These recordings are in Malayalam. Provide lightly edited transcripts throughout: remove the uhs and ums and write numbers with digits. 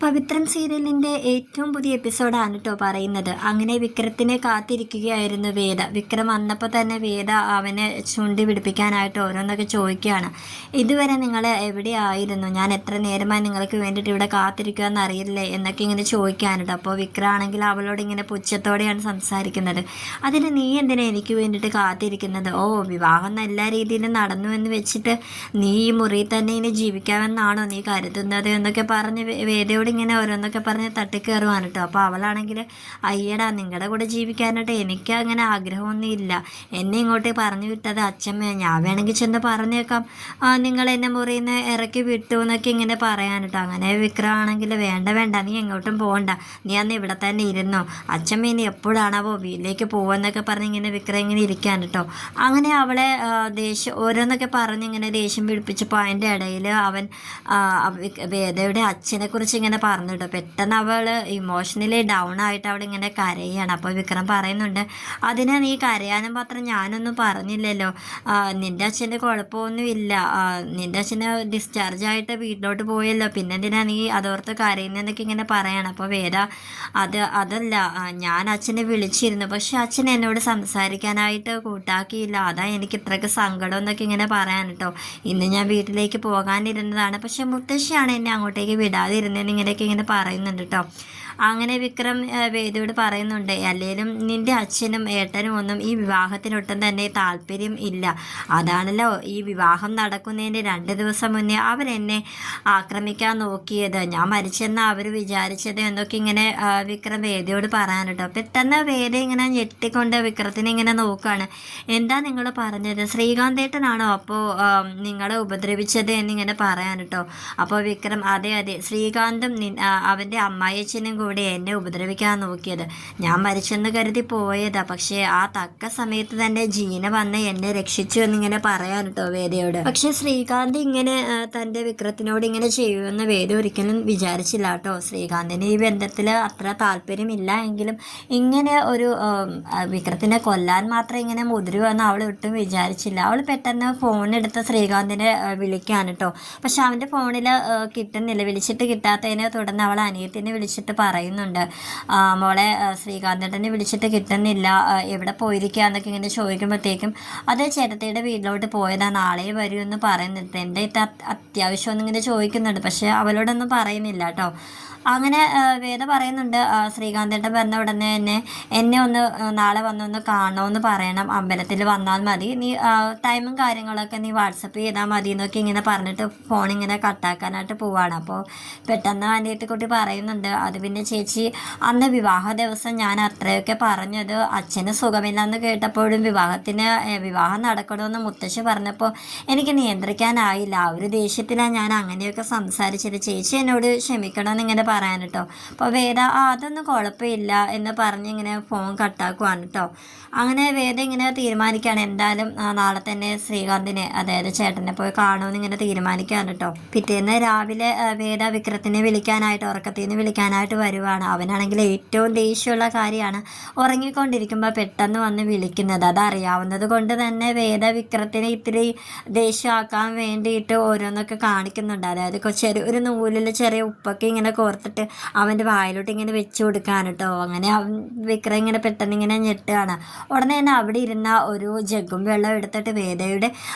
പവിത്രം സീരിയലിൻ്റെ ഏറ്റവും പുതിയ എപ്പിസോഡാണ് കേട്ടോ പറയുന്നത്. അങ്ങനെ വിക്രത്തിനെ കാത്തിരിക്കുകയായിരുന്നു വേദ. വിക്രം വന്നപ്പോൾ തന്നെ വേദ അവനെ ചുണ്ടി പിടിപ്പിക്കാനായിട്ട് ഓരോന്നൊക്കെ ചോദിക്കുകയാണ്. ഇതുവരെ നിങ്ങൾ എവിടെയായിരുന്നു? ഞാൻ എത്ര നേരമായി നിങ്ങൾക്ക് വേണ്ടിയിട്ട് ഇവിടെ കാത്തിരിക്കുക എന്നറിയില്ലേ എന്നൊക്കെ ഇങ്ങനെ ചോദിക്കാനുണ്ട്. അപ്പോൾ വിക്രമാണെങ്കിൽ അവളോട് ഇങ്ങനെ പുച്ഛത്തോടെയാണ് സംസാരിക്കുന്നത്. അതിന് നീ എന്തിനാ എനിക്ക് വേണ്ടിയിട്ട് കാത്തിരിക്കുന്നത്? ഓ, വിവാഹം എല്ലാ രീതിയിലും നടന്നു എന്ന് വെച്ചിട്ട് നീ ഈ മുറിയിൽ തന്നെ ഇനി ജീവിക്കാമെന്നാണോ നീ കരുതുന്നത് എന്നൊക്കെ പറഞ്ഞ് വേദയോട് ഇങ്ങനെ ഓരോന്നൊക്കെ പറഞ്ഞ് തട്ടിക്കയറുവാണ് കേട്ടോ. അപ്പോൾ അവളാണെങ്കിൽ അയ്യടാ, നിങ്ങളുടെ കൂടെ ജീവിക്കാനായിട്ട് എനിക്ക് അങ്ങനെ ആഗ്രഹമൊന്നും ഇല്ല. എന്നെ ഇങ്ങോട്ട് പറഞ്ഞു വിട്ടത് അച്ഛമ്മയാണ്. ഞാൻ വേണമെങ്കിൽ ചെന്ന് പറഞ്ഞേക്കാം നിങ്ങൾ എന്നെ മുറിയിൽ നിന്ന് ഇറക്കി വിട്ടു എന്നൊക്കെ ഇങ്ങനെ പറയാൻ കേട്ടോ. അങ്ങനെ വിക്രമാണെങ്കിൽ വേണ്ട വേണ്ട, നീ എങ്ങോട്ടും പോകണ്ട, നീ അന്ന് ഇവിടെ തന്നെ ഇരുന്നോ, അച്ഛമ്മ ഇനി എപ്പോഴാണാവോ വീട്ടിലേക്ക് പോകുമെന്നൊക്കെ പറഞ്ഞ് ഇങ്ങനെ വിക്രം ഇങ്ങനെ ഇരിക്കാൻ കേട്ടോ. അങ്ങനെ അവളെ ദേഷ്യം ഓരോന്നൊക്കെ പറഞ്ഞ് ഇങ്ങനെ ദേഷ്യം പിടിപ്പിച്ചപ്പോൾ അതിൻ്റെ ഇടയിൽ അവൻ വേദയുടെ അച്ഛനെ കുറിച്ച് ഇങ്ങനെ പറഞ്ഞിട്ടോ. പെട്ടെന്ന് അവൾ ഇമോഷണലി ഡൗൺ ആയിട്ട് അവിടെ ഇങ്ങനെ കരയാണ്. അപ്പോൾ വിക്രം പറയുന്നുണ്ട്, അതിനെ നീ കരയാനും മാത്രം ഞാനൊന്നും പറഞ്ഞില്ലല്ലോ, നിൻ്റെ അച്ഛൻ്റെ കുഴപ്പമൊന്നുമില്ല, നിൻ്റെ അച്ഛന് ഡിസ്ചാർജ് ആയിട്ട് വീട്ടിലോട്ട് പോയല്ലോ, പിന്നെ എന്തിനാ നീ അതോർത്ത് കരയുന്നതെന്നൊക്കെ ഇങ്ങനെ പറയണം. അപ്പോൾ വേദ അതല്ല, ഞാൻ അച്ഛനെ വിളിച്ചിരുന്നു, പക്ഷെ അച്ഛൻ എന്നോട് സംസാരിക്കാനായിട്ട് കൂട്ടാക്കിയില്ല, അതാ എനിക്ക് ഇത്രയ്ക്ക് സങ്കടം എന്നൊക്കെ ഇങ്ങനെ പറയാൻ കേട്ടോ. ഇന്ന് ഞാൻ വീട്ടിലേക്ക് പോകാനിരുന്നതാണ്, പക്ഷെ മുത്തശ്ശിയാണ് എന്നെ അങ്ങോട്ടേക്ക് വിടാതിരുന്നതെന്ന് ഇങ്ങനെയൊക്കെ ഇങ്ങനെ പറയുന്നുണ്ട് കേട്ടോ. അങ്ങനെ വിക്രം വേദിയോട് പറയുന്നുണ്ട്, അല്ലെങ്കിലും നിൻ്റെ അച്ഛനും ഏട്ടനും ഒന്നും ഈ വിവാഹത്തിനൊട്ടും തന്നെ താല്പര്യം ഇല്ല. അതാണല്ലോ ഈ വിവാഹം നടക്കുന്നതിന് 2 ദിവസം മുന്നേ അവരെന്നെ ആക്രമിക്കാൻ നോക്കിയത്, ഞാൻ മരിച്ചെന്ന് അവർ വിചാരിച്ചത് എന്നൊക്കെ ഇങ്ങനെ വിക്രം വേദിയോട് പറയാൻ കേട്ടോ. പെട്ടെന്ന് വേദ ഇങ്ങനെ ഞെട്ടിക്കൊണ്ട് വിക്രത്തിനെ ഇങ്ങനെ നോക്കുകയാണ്. എന്താ നിങ്ങൾ പറഞ്ഞത്? ശ്രീകാന്തേട്ടനാണോ അപ്പോൾ നിങ്ങളെ ഉപദ്രവിച്ചത് എന്നിങ്ങനെ പറയാൻ കേട്ടോ. അപ്പോൾ വിക്രം അതെ അതെ, ശ്രീകാന്തും അവൻ്റെ അമ്മായിയച്ഛനും കൂടെ എന്നെ ഉപദ്രവിക്കാൻ നോക്കിയത്, ഞാൻ മരിച്ചെന്ന് കരുതി പോയതാ, പക്ഷേ ആ തക്ക സമയത്ത് തന്നെ ജീന വന്ന് എന്നെ രക്ഷിച്ചു എന്നിങ്ങനെ പറയാൻ കേട്ടോ വേദയോട്. പക്ഷെ ശ്രീകാന്ത് ഇങ്ങനെ തൻ്റെ വിക്രത്തിനോട് ഇങ്ങനെ ചെയ്യുമെന്ന് വേദ ഒരിക്കലും വിചാരിച്ചില്ല കേട്ടോ. ശ്രീകാന്തിന് ഈ ബന്ധത്തിൽ അത്ര താല്പര്യമില്ല എങ്കിലും ഇങ്ങനെ ഒരു വിക്രത്തിനെ കൊല്ലാൻ മാത്രം ഇങ്ങനെ മുതിരുവെന്ന് അവൾ ഒട്ടും വിചാരിച്ചില്ല. അവൾ പെട്ടെന്ന് ഫോണെടുത്ത് ശ്രീകാന്തിനെ വിളിക്കാൻ കേട്ടോ. പക്ഷെ അവൻ്റെ ഫോണിൽ കിട്ടുന്നില്ല, വിളിച്ചിട്ട് കിട്ടാത്തതിനെ തുടർന്ന് അവൾ അനിയത്തിനെ വിളിച്ചിട്ട് പറയുന്നുണ്ട്, മോളെ ശ്രീകാന്തേട്ടനെ വിളിച്ചിട്ട് കിട്ടുന്നില്ല, എവിടെ പോയിരിക്കുക എന്നൊക്കെ ഇങ്ങനെ ചോദിക്കുമ്പോഴത്തേക്കും അത് ചേട്ടത്തിയുടെ വീട്ടിലോട്ട് പോയതാ, നാളെ വരുമെന്ന് പറയുന്നുണ്ട്. എൻ്റെ അത്യാവശ്യം ഒന്നിങ്ങനെ ചോദിക്കുന്നുണ്ട്, പക്ഷെ അവളോടൊന്നും പറയുന്നില്ല കേട്ടോ. അങ്ങനെ വേദ പറയുന്നുണ്ട്, ശ്രീകാന്തേട്ടൻ പറഞ്ഞ ഉടനെ തന്നെ എന്നെ ഒന്ന് നാളെ വന്നൊന്ന് കാണണമെന്ന് പറയണം, അമ്പലത്തിൽ വന്നാൽ മതി, നീ ടൈമും കാര്യങ്ങളൊക്കെ നീ വാട്സപ്പ് ചെയ്താൽ മതി എന്നൊക്കെ ഇങ്ങനെ പറഞ്ഞിട്ട് ഫോൺ ഇങ്ങനെ കട്ടാക്കാനായിട്ട് പോവാണ്. അപ്പോൾ പെട്ടെന്ന് അനിയത്തിക്കുട്ടി പറയുന്നുണ്ട്, അത് പിന്നെ ചേച്ചി അന്ന് വിവാഹ ദിവസം ഞാൻ അത്രയൊക്കെ പറഞ്ഞത് അച്ഛന് സുഖമില്ലെന്ന് കേട്ടപ്പോഴും വിവാഹം നടക്കണമെന്ന് മുത്തശ്ശി പറഞ്ഞപ്പോൾ എനിക്ക് നിയന്ത്രിക്കാനായില്ല, ആ ഒരു ദേഷ്യത്തിലാണ് ഞാൻ അങ്ങനെയൊക്കെ സംസാരിച്ചത്, ചേച്ചി എന്നോട് ക്ഷമിക്കണമെന്ന് ഇങ്ങനെ പറയാൻ കേട്ടോ. അപ്പോൾ വേദ അതൊന്നും കുഴപ്പമില്ല എന്ന് പറഞ്ഞ് ഇങ്ങനെ ഫോൺ കട്ടാക്കുവാണ് കേട്ടോ. അങ്ങനെ വേദ ഇങ്ങനെ തീരുമാനിക്കുകയാണ്, എന്തായാലും നാളെ തന്നെ ശ്രീകാന്തിനെ, അതായത് ചേട്ടനെ പോയി കാണുമെന്ന് ഇങ്ങനെ തീരുമാനിക്കുകയാണ് കേട്ടോ. പിറ്റേന്ന് രാവിലെ വേദ വിക്രത്തിനെ വിളിക്കാനായിട്ട് ഉറക്കത്തിൽ നിന്ന് വിളിക്കാനായിട്ട് വരുവാണ്. അവനാണെങ്കിൽ ഏറ്റവും ദേഷ്യമുള്ള കാര്യമാണ് ഉറങ്ങിക്കൊണ്ടിരിക്കുമ്പോൾ പെട്ടെന്ന് വന്ന് വിളിക്കുന്നത്. അതറിയാവുന്നത് കൊണ്ട് തന്നെ വേദ വിക്രത്തിനെ ഇത്തിരി ദേഷ്യമാക്കാൻ വേണ്ടിയിട്ട് ഓരോന്നൊക്കെ കാണിക്കുന്നുണ്ട്. അതായത് ഒരു നൂലിൽ ചെറിയ ഉപ്പൊക്കെ ഇങ്ങനെ കോർത്തിട്ട് അവൻ്റെ വായിലോട്ട് ഇങ്ങനെ വെച്ച് കൊടുക്കാൻ കേട്ടോ. അങ്ങനെ വിക്രം ഇങ്ങനെ പെട്ടെന്ന് ഇങ്ങനെ ഞെട്ടുകയാണ്. ഉടനെ തന്നെ അവിടെ ഇരുന്ന ഒരു ജഗ്ഗും വെള്ളം എടുത്തിട്ട് വേദയുടെ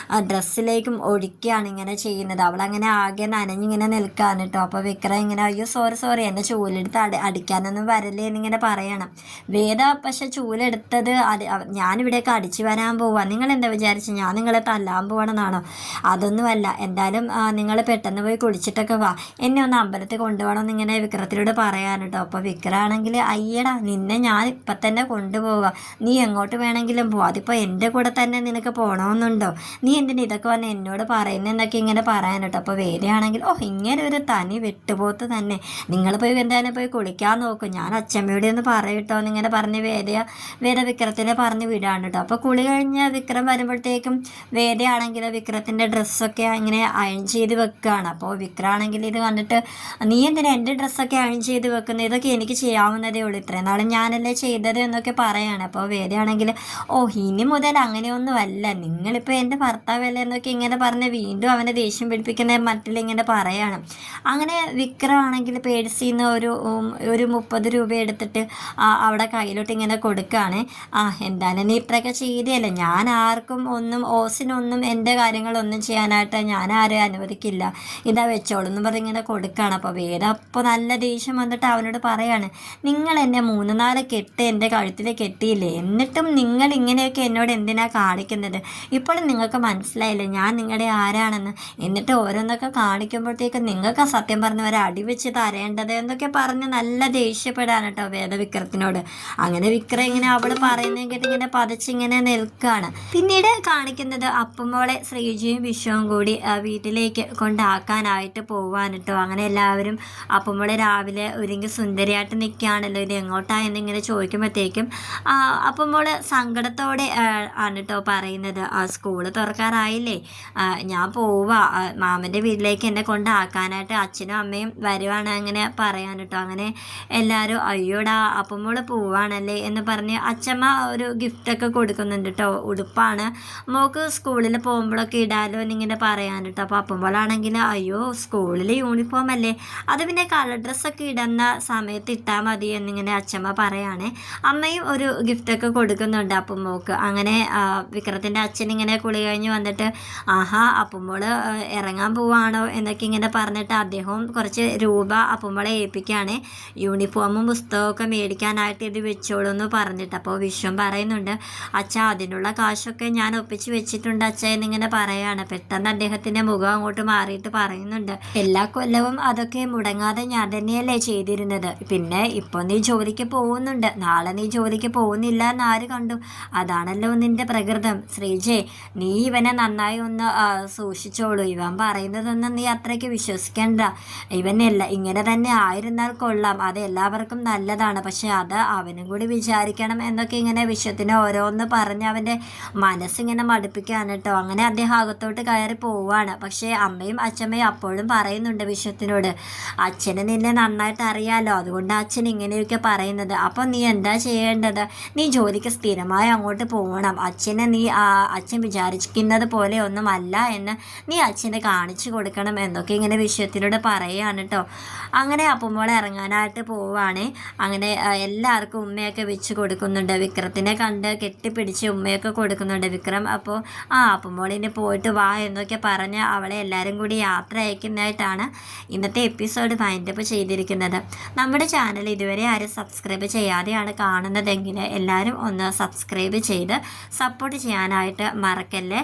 ഡ്രസ്സിലേക്കും ഒഴിക്കുകയാണ് ഇങ്ങനെ ചെയ്യുന്നത്. അവളങ്ങനെ ആകെ നനഞ്ഞിങ്ങനെ നിൽക്കുകയാണ് കേട്ടോ. അപ്പോൾ വിക്രം ഇങ്ങനെ അയ്യോ സോറി എൻ്റെ ചൂലെടുത്ത് അടിക്കാനൊന്നും വരല്ലേ എന്നിങ്ങനെ പറയണം. വേദ പക്ഷെ ചൂലെടുത്തത് ഞാനിവിടേക്ക് അടിച്ചു വരാൻ പോവാ, നിങ്ങൾ എന്താ വിചാരിച്ചു ഞാൻ നിങ്ങളെ തല്ലാൻ പോകണമെന്നാണോ? അതൊന്നുമല്ല, എന്തായാലും നിങ്ങൾ പെട്ടെന്ന് പോയി കുളിച്ചിട്ടൊക്കെ വാ, എന്നെ ഒന്ന് അമ്പലത്തിൽ കൊണ്ടുപോകണം എന്നിങ്ങനെ വിക്രത്തിനോട് പറയാൻ കേട്ടോ. അപ്പോൾ വിക്രമാണെങ്കിൽ അയ്യടാ, നിന്നെ ഞാൻ ഇപ്പം തന്നെ കൊണ്ടുപോവുക, നീ എങ്ങോട്ട് വേണമെങ്കിലും പോവാം, അതിപ്പോൾ എൻ്റെ കൂടെ തന്നെ നിനക്ക് പോകണമെന്നുണ്ടോ, നീ എന്തിനാ ഇതൊക്കെ വന്ന് എന്നോട് പറയുന്നതെന്നൊക്കെ ഇങ്ങനെ പറയാൻ കേട്ടോ. അപ്പോൾ വേദയാണെങ്കിൽ ഇങ്ങനെ ഒരു തനി വെട്ടുപോത്ത് തന്നെ, നിങ്ങൾ പോയി എന്തായാലും പോയി കുളിക്കാൻ നോക്കും, ഞാൻ അച്ഛമ്മയോട് ഒന്ന് പറയട്ടോ എന്നിങ്ങനെ പറഞ്ഞ് വേദ വിക്രത്തിനെ പറഞ്ഞ് വിടാണ് കേട്ടോ. അപ്പോൾ കുളി കഴിഞ്ഞ് വിക്രം വരുമ്പോഴത്തേക്കും വേദയാണെങ്കിൽ വിക്രത്തിൻ്റെ ഡ്രസ്സൊക്കെ ഇങ്ങനെ അയൺ ചെയ്ത് വെക്കുകയാണ്. അപ്പോൾ വിക്രമാണെങ്കിൽ ഇത് കണ്ടിട്ട് നീ എന്തിനാ എൻ്റെ ഡ്രസ്സൊക്കെ അയൺ ചെയ്ത് വെക്കുന്നത്, ഇതൊക്കെ എനിക്ക് ചെയ്യാവുന്നതേ ഉള്ളൂ, ഇത്രയും നാളും ഞാനല്ലേ ചെയ്തത് എന്നൊക്കെ പറയാണ്. അപ്പോൾ വേദയാണെങ്കിൽ ഇനി മുതൽ അങ്ങനെയൊന്നുമല്ല, നിങ്ങളിപ്പോൾ എൻ്റെ ഭർത്താവല്ലേ എന്നൊക്കെ ഇങ്ങനെ പറഞ്ഞ് വീണ്ടും അവനെ ദേഷ്യം പിടിപ്പിക്കുന്ന മറ്റിലിങ്ങനെ പറയാണ്. അങ്ങനെ വിക്രമാണെങ്കിൽ പേഴ്സിൽ നിന്ന് ഒരു 30 രൂപ എടുത്തിട്ട് അവിടെ കയ്യിലോട്ട് ഇങ്ങനെ കൊടുക്കുകയാണ്. എന്തായാലും നീ ഇത്രയൊക്കെ ചെയ്തല്ലേ, ഞാൻ ആർക്കും ഓസിനൊന്നും എൻ്റെ കാര്യങ്ങളൊന്നും ചെയ്യാനായിട്ട് ഞാൻ ആരെയും അനുവദിക്കില്ല, ഇതാ വെച്ചോളൂ എന്ന് പറഞ്ഞ് ഇങ്ങനെ കൊടുക്കുകയാണ്. അപ്പോൾ വേദ അപ്പോൾ നല്ല ദേഷ്യം വന്നിട്ട് അവനോട് പറയാണ്, നിങ്ങൾ എന്നെ 3-4 കെട്ട് എൻ്റെ കഴുത്തിൽ കെട്ടിയില്ലേ, എന്നിട്ടും നിങ്ങൾ ഇങ്ങനെയൊക്കെ എന്നോട് എന്തിനാ കാണിക്കുന്നത്, ഇപ്പോഴും നിങ്ങൾക്ക് മനസ്സിലായില്ലേ ഞാൻ നിങ്ങളുടെ ആരാണെന്ന്, എന്നിട്ട് ഓരോന്നൊക്കെ കാണിക്കുമ്പോഴത്തേക്ക് നിങ്ങൾക്ക് സത്യം പറഞ്ഞവരെ അടിവെച്ച് തരേണ്ടത് എന്നൊക്കെ പറഞ്ഞ് നല്ല ദേഷ്യപ്പെടാണ് കേട്ടോ വിക്രത്തിനോട്. അങ്ങനെ വിക്രം ഇങ്ങനെ അവൾ പറയുന്നെങ്കിൽ ഇങ്ങനെ പതച്ചിങ്ങനെ നിൽക്കുകയാണ്. പിന്നീട് കാണിക്കുന്നത് അപ്പുമോളെ ശ്രീജിയും വിശ്വവും കൂടി വീട്ടിലേക്ക് കൊണ്ടാക്കാനായിട്ട് പോവാൻ കേട്ടോ. അങ്ങനെ എല്ലാവരും അപ്പുമോളെ രാവിലെ ഒരുങ്ങി സുന്ദരിയായിട്ട് നിൽക്കുകയാണല്ലോ, ഇത് എങ്ങോട്ടാ എന്നിങ്ങനെ ചോദിക്കുമ്പോഴത്തേക്കും അപ്പുമോള് സങ്കടത്തോടെ ആണ് കേട്ടോ പറയുന്നത്, സ്കൂള് തുറക്കാറായില്ലേ, ഞാൻ പോവാ, മാമൻ്റെ വീട്ടിലേക്ക് എന്നെ കൊണ്ടാക്കാനായിട്ട് അച്ഛനും അമ്മയും വരുവാണ് അങ്ങനെ പറയാൻ കേട്ടോ. അങ്ങനെ എല്ലാവരും അയ്യോടാ അപ്പുമോള് പോവാണല്ലേ എന്ന് പറഞ്ഞ് അച്ഛമ്മ ഒരു ഗിഫ്റ്റൊക്കെ കൊടുക്കുന്നുണ്ട് കേട്ടോ, ഉടുപ്പാണ് മോൾക്ക് സ്കൂളിൽ പോകുമ്പോഴൊക്കെ ഇടാലോ എന്നിങ്ങനെ പറയാൻ കേട്ടോ. അപ്പോൾ അപ്പുമോളാണെങ്കിൽ അയ്യോ സ്കൂളിൽ യൂണിഫോം അല്ലേ, അത് പിന്നെ കളർ ഡ്രസ്സൊക്കെ ഇടുന്ന സമയത്ത് ഇട്ടാൽ മതി എന്നിങ്ങനെ അച്ഛമ്മ പറയുകയാണെ. അമ്മയും ഒരു ഗിഫ്റ്റൊക്കെ കൊടുക്കുന്നുണ്ട് അപ്പുമോൾക്ക്. അങ്ങനെ വിക്രത്തിൻ്റെ അച്ഛൻ ഇങ്ങനെ കുളി കഴിഞ്ഞ് വന്നിട്ട് അപ്പുമോള് ഇറങ്ങാൻ പോവാണോ എന്നൊക്കെ ഇങ്ങനെ പറഞ്ഞിട്ട് അദ്ദേഹവും കുറച്ച് രൂപ അപ്പുമോളെ ഏൽപ്പിക്കുകയാണ്, യൂണിഫോമും പുസ്തകമൊക്കെ മേടിക്കാനായിട്ട് ഇത് വെച്ചോളൂ എന്ന് പറഞ്ഞിട്ട്. അപ്പോൾ വിശ്വം പറയുന്നുണ്ട്, അച്ഛാ അതിനുള്ള കാശൊക്കെ ഞാൻ ഒപ്പിച്ച് വെച്ചിട്ടുണ്ട് അച്ഛ എന്നിങ്ങനെ പറയാണ്. പെട്ടെന്ന് അദ്ദേഹത്തിൻ്റെ മുഖം അങ്ങോട്ട് മാറിയിട്ട് പറയുന്നുണ്ട്, എല്ലാ കൊല്ലവും അതൊക്കെ മുടങ്ങാതെ ഞാൻ തന്നെയല്ലേ ചെയ്തിരുന്നത്, പിന്നെ ഇപ്പോൾ നീ ജോലിക്ക് പോകുന്നുണ്ട്, നാളെ നീ ജോലിക്ക് പോകുന്നില്ല എന്നാര് കണ്ടു, അതാണല്ലോ നിന്റെ പ്രകൃതം. ശ്രീജെ നീ ഇവനെ നന്നായി ഒന്ന് സൂക്ഷിച്ചോളൂ, ഇവൻ പറയുന്നതൊന്നും നീ അത്രയ്ക്ക് വിശ്വസിക്കണ്ട, ഇവനല്ല ഇങ്ങനെ തന്നെ ആയിരുന്നാൽ കൊള്ളാം, അത് എല്ലാവർക്കും നല്ലതാണ്, പക്ഷെ അത് അവനും കൂടി വിചാരിക്കണം എന്നൊക്കെ ഇങ്ങനെ വിശ്വത്തിന് ഓരോന്ന് പറഞ്ഞ് അവൻ്റെ മനസ്സിങ്ങനെ മടുപ്പിക്കുകയാണ് കേട്ടോ. അങ്ങനെ അദ്ദേഹം അകത്തോട്ട് കയറി പോവാണ്. പക്ഷേ അമ്മയും അച്ഛമ്മയും അപ്പോഴും പറയുന്നുണ്ട് വിശ്വത്തിനോട്, അച്ഛനെ നിന്നെ നന്നായിട്ട് അറിയാലോ, അതുകൊണ്ട് അച്ഛൻ ഇങ്ങനെയൊക്കെ പറയുന്നത്, അപ്പോൾ നീ എന്താ ചെയ്യേണ്ടത്, നീ ജോലിക്ക് സ്ഥിരമായി അങ്ങോട്ട് പോകണം, അച്ഛനെ നീ അച്ഛൻ വിചാരിക്കുന്നത് പോലെ ഒന്നുമല്ല എന്ന് നീ അച്ഛനെ കാണിച്ചു കൊടുക്കണം എന്നൊക്കെ ഇങ്ങനെ വിശ്വത്തിനോട് പറയുകയാണ് കേട്ടോ. അങ്ങനെ അപ്പുമോളെ ഇറങ്ങാനായിട്ട് പോവാണ്. അങ്ങനെ എല്ലാവർക്കും ഉമ്മയൊക്കെ വെച്ച് കൊടുക്കുന്നുണ്ട്, വിക്രത്തിനെ കണ്ട് കെട്ടിപ്പിടിച്ച് ഉമ്മയൊക്കെ കൊടുക്കുന്നുണ്ട് വിക്രം. അപ്പോൾ അപ്പുമോളിന് പോയിട്ട് വാ എന്നൊക്കെ പറഞ്ഞ് അവളെ എല്ലാവരും കൂടി യാത്ര അയക്കുന്നതായിട്ടാണ് ഇന്നത്തെ എപ്പിസോഡ് വൈൻഡപ്പ് ചെയ്തിരിക്കുന്നത്. നമ്മുടെ ചാനൽ ഇതുവരെ ആരും സബ്സ്ക്രൈബ് ചെയ്യാതെയാണ് കാണുന്നതെങ്കിൽ എല്ലാവരും ഒന്ന് സബ്സ്ക്രൈബ് ചെയ്ത് സപ്പോർട്ട് ചെയ്യാനായിട്ട് മറക്കല്ലേ.